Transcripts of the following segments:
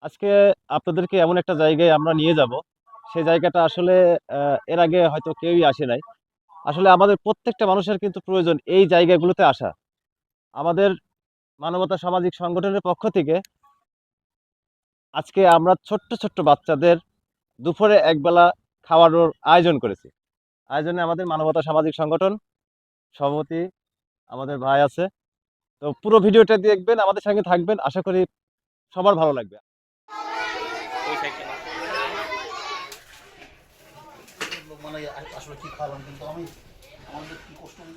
আজকে আপনাদেরকে এমন একটা জায়গায় আমরা নিয়ে যাব। সেই জায়গাটা আসলে এর আগে হয়তো কেউই আসে নাই। আসলে আমাদের প্রত্যেকটা মানুষের কিন্তু প্রয়োজন এই জায়গাগুলোতে আসা। আমাদের মানবতা সামাজিক সংগঠনের পক্ষ থেকে আজকে আমরা ছোট্ট ছোট্ট বাচ্চাদের দুপুরে একবেলা খাওয়ানোর আয়োজন করেছি। আয়োজনে আমাদের মানবতা সামাজিক সংগঠন সভাপতি আমাদের ভাই আছে। তো পুরো ভিডিওটা দেখবেন, আমাদের সঙ্গে থাকবেন, আশা করি সবার ভালো লাগবে।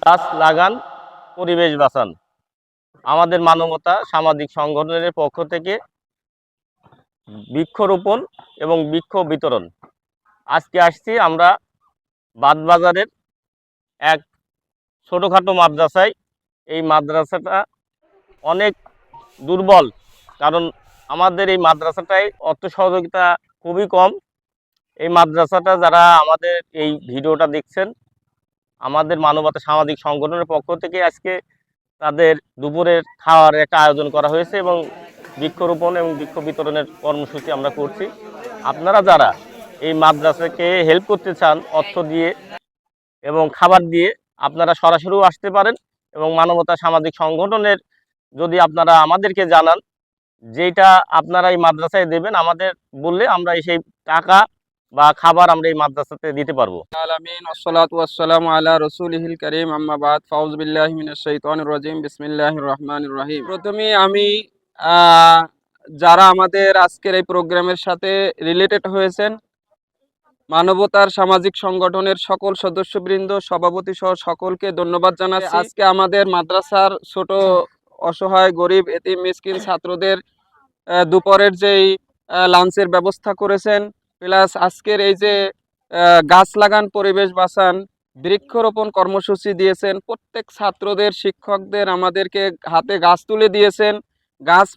গাছ লাগান, পরিবেশ বাঁচান। আমাদের মানবতা সামাজিক সংগঠনের পক্ষ থেকে বৃক্ষরোপণ এবং বৃক্ষ বিতরণ। আজকে আসছি আমরা বাদবাজারের এক ছোটোখাটো মাদ্রাসায়। এই মাদ্রাসাটা অনেক দুর্বল, কারণ আমাদের এই মাদ্রাসাটায় অর্থ সহযোগিতা খুবই কম। এই মাদ্রাসাটা যারা আমাদের এই ভিডিওটা দেখছেন, আমাদের মানবতা সামাজিক সংগঠনের পক্ষ থেকে আজকে তাদের দুপুরের খাওয়ার একটা আয়োজন করা হয়েছে এবং বৃক্ষরোপণ এবং বৃক্ষ বিতরণের কর্মসূচি আমরা করছি। আপনারা যারা এই মাদ্রাসাকে হেল্প করতে চান অর্থ দিয়ে এবং খাবার দিয়ে, আপনারা সরাসরিও আসতে পারেন এবং মানবতা সামাজিক সংগঠনের যদি আপনারা আমাদেরকে জানান যেটা আপনারা এই মাদ্রাসায় দেবেন, আমাদের বললে আমরা সেই টাকা বা খাবার আমরা এই মাদ্রাসাতে দিতে পারবো। আলামিন ওয়াসসালাতু ওয়াসসালামু আলা রাসূলিহিল কারীম, আম্মা বাদ। ফাউযু বিল্লাহি মিনাশ শাইতানির রাজীম, বিসমিল্লাহির রহমানির রহিম। প্রথমে আমি যারা আমাদের আজকের এই প্রোগ্রামের সাথে রিলেটেড হয়েছেন, মানবতার সামাজিক সংগঠনের সকল সদস্যবৃন্দ, সভাপতি সহ সকলকে ধন্যবাদ জানাচ্ছি। আজকে আমাদের মাদ্রাসার ছোট অসহায় গরিব এতিম মিসকিন ছাত্রদের দুপুরের যেই লাঞ্চের ব্যবস্থা করেছেন, প্লাস আজকের এই যে গাছ লাগান পরিবেশ বাঁচান বৃক্ষরোপণ কর্মসূচি দিয়েছেন, প্রত্যেক ছাত্রদের শিক্ষকদের আমাদেরকে হাতে গাছ তুলে দিয়েছেন। গাছ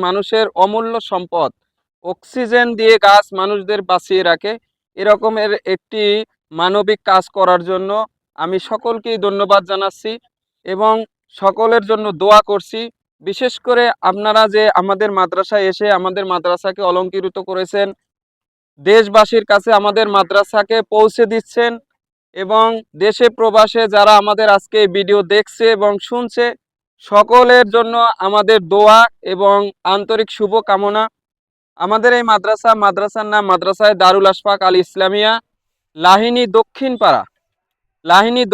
মানুষের অমূল্য সম্পদ। অক্সিজেন দিয়ে গাছ মানুষদের বাঁচিয়ে রাখে। এরকমের একটি মানবিক কাজ করার জন্য আমি সকলকেই ধন্যবাদ জানাচ্ছি এবং সকলের জন্য দোয়া করছি। বিশেষ করে আপনারা যে আমাদের মাদ্রাসায় এসে আমাদের মাদ্রাসাকে অলংকৃত করেছেন, দেশবাসীর কাছে আমাদের মাদ্রাসাকে পৌঁছে দিচ্ছেন এবং দেশে প্রবাসে যারা আমাদের আজকে ভিডিও দেখছে এবং শুনছে, সকলের জন্য আমাদের দোয়া এবং আন্তরিক শুভকামনা। আমাদের এই মাদ্রাসার নাম মাদ্রাসায় দারুল আশফাক আল ইসলামিয়া, লাহিনী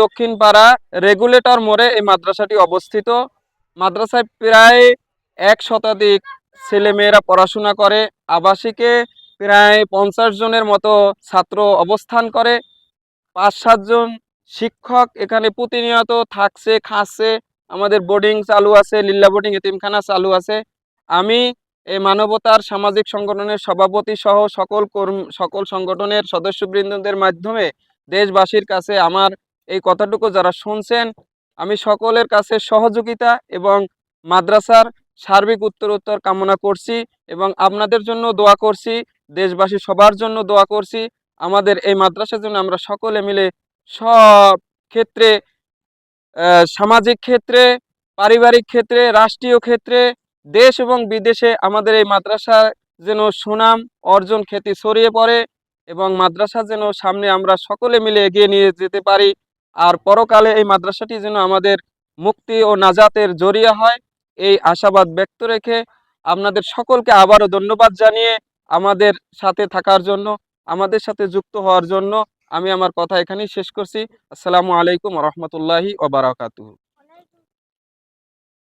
দক্ষিণ পাড়া রেগুলেটর মোড়ে এই মাদ্রাসাটি অবস্থিত। মাদ্রাসায় প্রায় 1 শতাধিক ছেলেমেয়েরা পড়াশোনা করে। আবাসিকে প্রায় 50 জনের মতো ছাত্র অবস্থান করে। 5-7 জন শিক্ষক এখানে প্রতিনিয়ত থাকছে, খাচ্ছে। আমাদের বোর্ডিং চালু আছে, লিল্লা বোর্ডিং এতিমখানা চালু আছে। আমি এই মানবতার সামাজিক সংগঠনের সভাপতি সহ সকল সংগঠনের সদস্যবৃন্দদের মাধ্যমে দেশবাসীর কাছে আমার এই কথাটুকু যারা শুনছেন, আমি সকলের কাছে সহযোগিতা এবং মাদ্রাসার সার্বিক উত্তরোত্তর কামনা করছি এবং আপনাদের জন্য দোয়া করছি, দেশবাসী সবার জন্য দোয়া করছি। আমাদের এই মাদ্রাসার জন্য আমরা সকলে মিলে সব ক্ষেত্রে, সামাজিক ক্ষেত্রে, পারিবারিক ক্ষেত্রে, রাষ্ট্রীয় ক্ষেত্রে, দেশ এবং বিদেশে আমাদের এই মাদ্রাসা যেন সুনাম অর্জন, খ্যাতি ছড়িয়ে পড়ে এবং মাদ্রাসা যেন সামনে আমরা সকলে মিলে এগিয়ে নিয়ে যেতে পারি। আর পরকালে এই মাদ্রাসাটি যেন আমাদের মুক্তি ও নাজাতের জরিয়া হয়, এই আশাবাদ ব্যক্ত রেখে আপনাদের সকলকে আবারও ধন্যবাদ জানিয়ে আমাদের সাথে থাকার জন্য, আমাদের সাথে যুক্ত হওয়ার জন্য আমি আমার কথা এখানেই শেষ করছি। আসসালামু আলাইকুম ওয়া রাহমাতুল্লাহি ওয়া বারাকাতুহু।